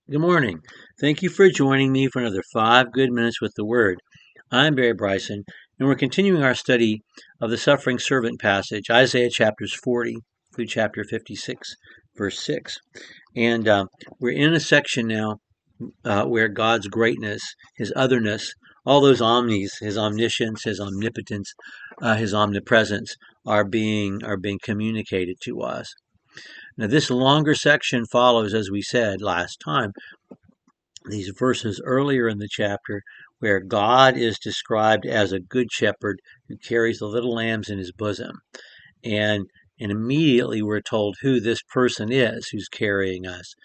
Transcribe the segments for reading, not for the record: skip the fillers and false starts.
Good morning. Thank you for joining me for another 5 good minutes with the Word. I'm Barry Bryson, and we're continuing our study of the suffering servant passage, Isaiah chapters 40 through chapter 56, verse 6. And we're in a section now where God's greatness, His otherness, all those omnis, His omniscience, His omnipotence, His omnipresence are being communicated to us. Now, this longer section follows, as we said last time, these verses earlier in the chapter where God is described as a good shepherd who carries the little lambs in his bosom. And immediately we're told who this person is who's carrying us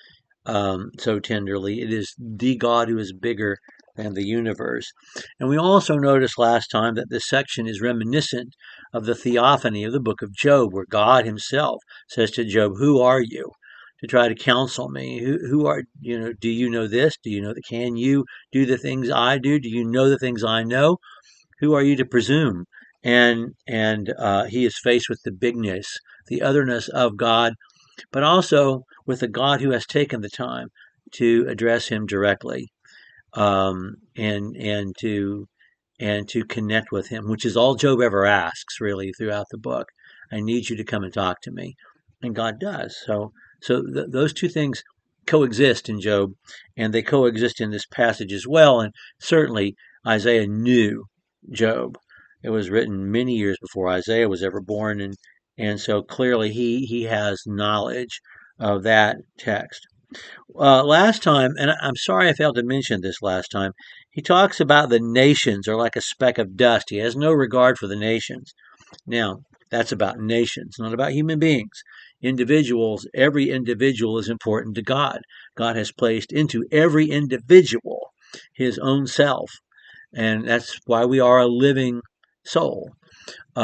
so tenderly. It is the God who is bigger than the universe. And we also noticed last time that this section is reminiscent of the theophany of the book of Job, where God himself says to Job, "Who are you?" to try to counsel me. Who are, do you know this? Do you know that? Can you do the things I do? Do you know the things I know? Who are you to presume? And he is faced with the bigness, the otherness of God, but also with a God who has taken the time to address him directly, and to connect with him, which is all Job ever asks, really, throughout the book. I need you to come and talk to me, and God does. So those two things coexist in Job, and they coexist in this passage as well. And certainly Isaiah knew Job. It was written many years before Isaiah was ever born, and so clearly he has knowledge of that text. Last time, and I'm sorry I failed to mention this last time, he talks about the nations are like a speck of dust. He has no regard for the nations. Now, that's about nations, not about human beings. Individuals, every individual is important to God. God has placed into every individual his own self, and that's why we are a living soul.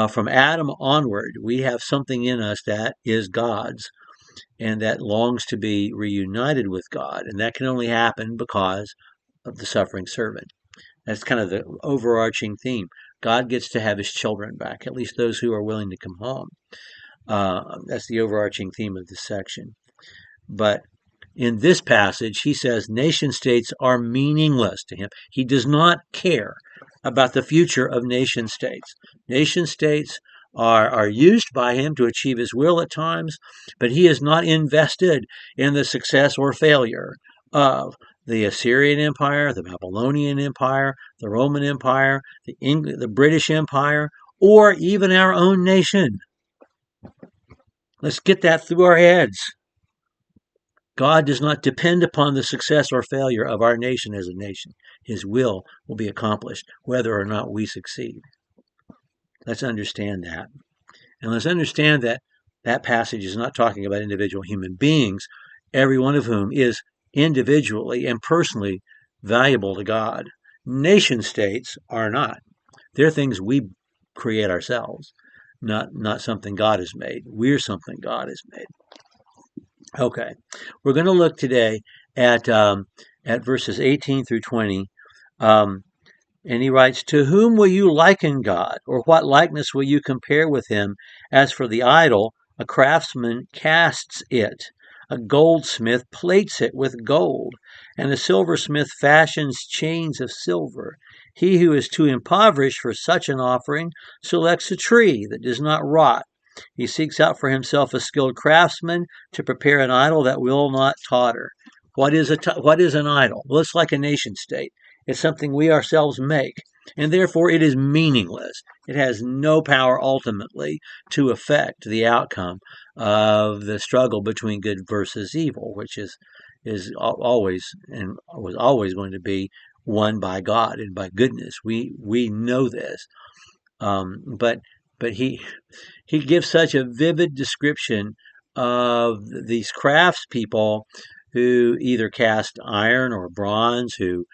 From Adam onward, we have something in us that is God's and that longs to be reunited with God. And that can only happen because of the suffering servant. That's kind of the overarching theme. God gets to have his children back, at least those who are willing to come home. That's the overarching theme of this section. But in this passage, he says nation states are meaningless to him. He does not care about the future of nation states. Nation states are used by him to achieve his will at times, but he is not invested in the success or failure of the Assyrian Empire, the Babylonian Empire, the Roman Empire, the British Empire, or even our own nation. Let's get that through our heads. God does not depend upon the success or failure of our nation as a nation. His will be accomplished whether or not we succeed. Let's understand that. And let's understand that that passage is not talking about individual human beings, every one of whom is individually and personally valuable to God. Nation states are not. They're things we create ourselves, not something God has made. We're something God has made. Okay, we're going to look today at verses 18 through 20. And he writes, "To whom will you liken God, or what likeness will you compare with him? As for the idol, a craftsman casts it, a goldsmith plates it with gold, and a silversmith fashions chains of silver. He who is too impoverished for such an offering selects a tree that does not rot. He seeks out for himself a skilled craftsman to prepare an idol that will not totter." What is an idol? Well, it's like a nation state. It's something we ourselves make, and therefore it is meaningless. It has no power ultimately to affect the outcome of the struggle between good versus evil, which is always and was always going to be won by God and by goodness. We know this, but he gives such a vivid description of these craftspeople who either cast iron or bronze, who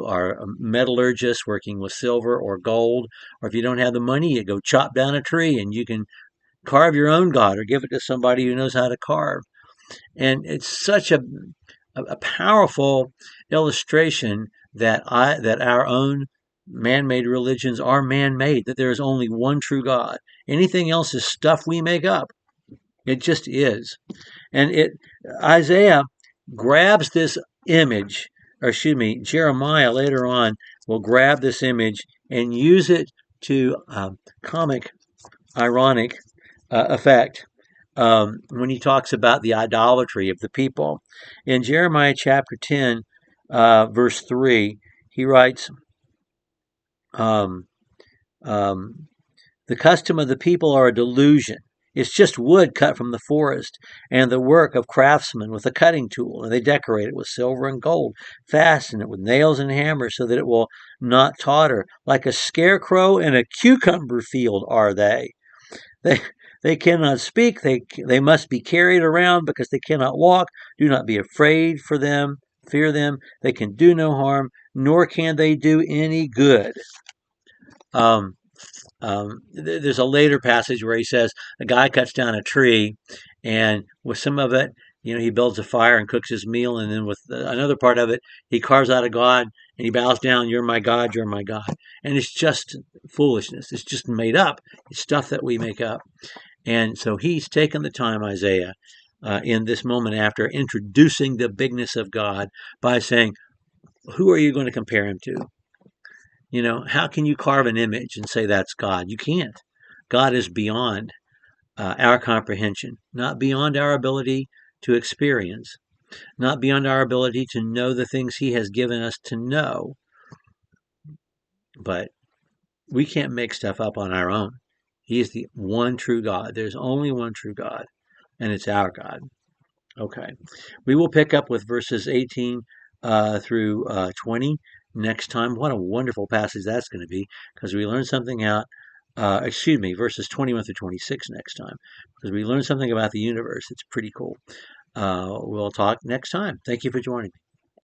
are metallurgists working with silver or gold, or if you don't have the money, you go chop down a tree and you can carve your own God or give it to somebody who knows how to carve. And it's such a powerful illustration that our own man-made religions are man-made, that there is only one true God. Anything else is stuff we make up. It just is. And Isaiah grabs this image, or excuse me, Jeremiah later on will grab this image and use it to comic, ironic effect when he talks about the idolatry of the people. In Jeremiah chapter 10, verse 3, he writes, um, um, the custom of the people are a delusion. It's just wood cut from the forest and the work of craftsmen with a cutting tool, and they decorate it with silver and gold, fasten it with nails and hammers so that it will not totter. Like a scarecrow in a cucumber field are they. They they cannot speak, they must be carried around because they cannot walk. Do not be afraid for them, fear them. They can do no harm, nor can they do any good. Um, there's a later passage where he says a guy cuts down a tree, and with some of it, he builds a fire and cooks his meal, and then with another part of it, he carves out a god and he bows down. You're my God. You're my God. And it's just foolishness. It's just made up. It's stuff that we make up. And so he's taken the time, Isaiah, in this moment after introducing the bigness of God by saying, who are you going to compare him to? How can you carve an image and say that's God? You can't. God is beyond our comprehension, not beyond our ability to experience, not beyond our ability to know the things he has given us to know. But we can't make stuff up on our own. He is the one true God. There's only one true God, and it's our God. Okay. We will pick up with verses 18 through 20 next time. What a wonderful passage that's going to be, because we learn something out. Verses 21 through 26 next time, because we learn something about the universe. It's pretty cool. We'll talk next time. Thank you for joining me.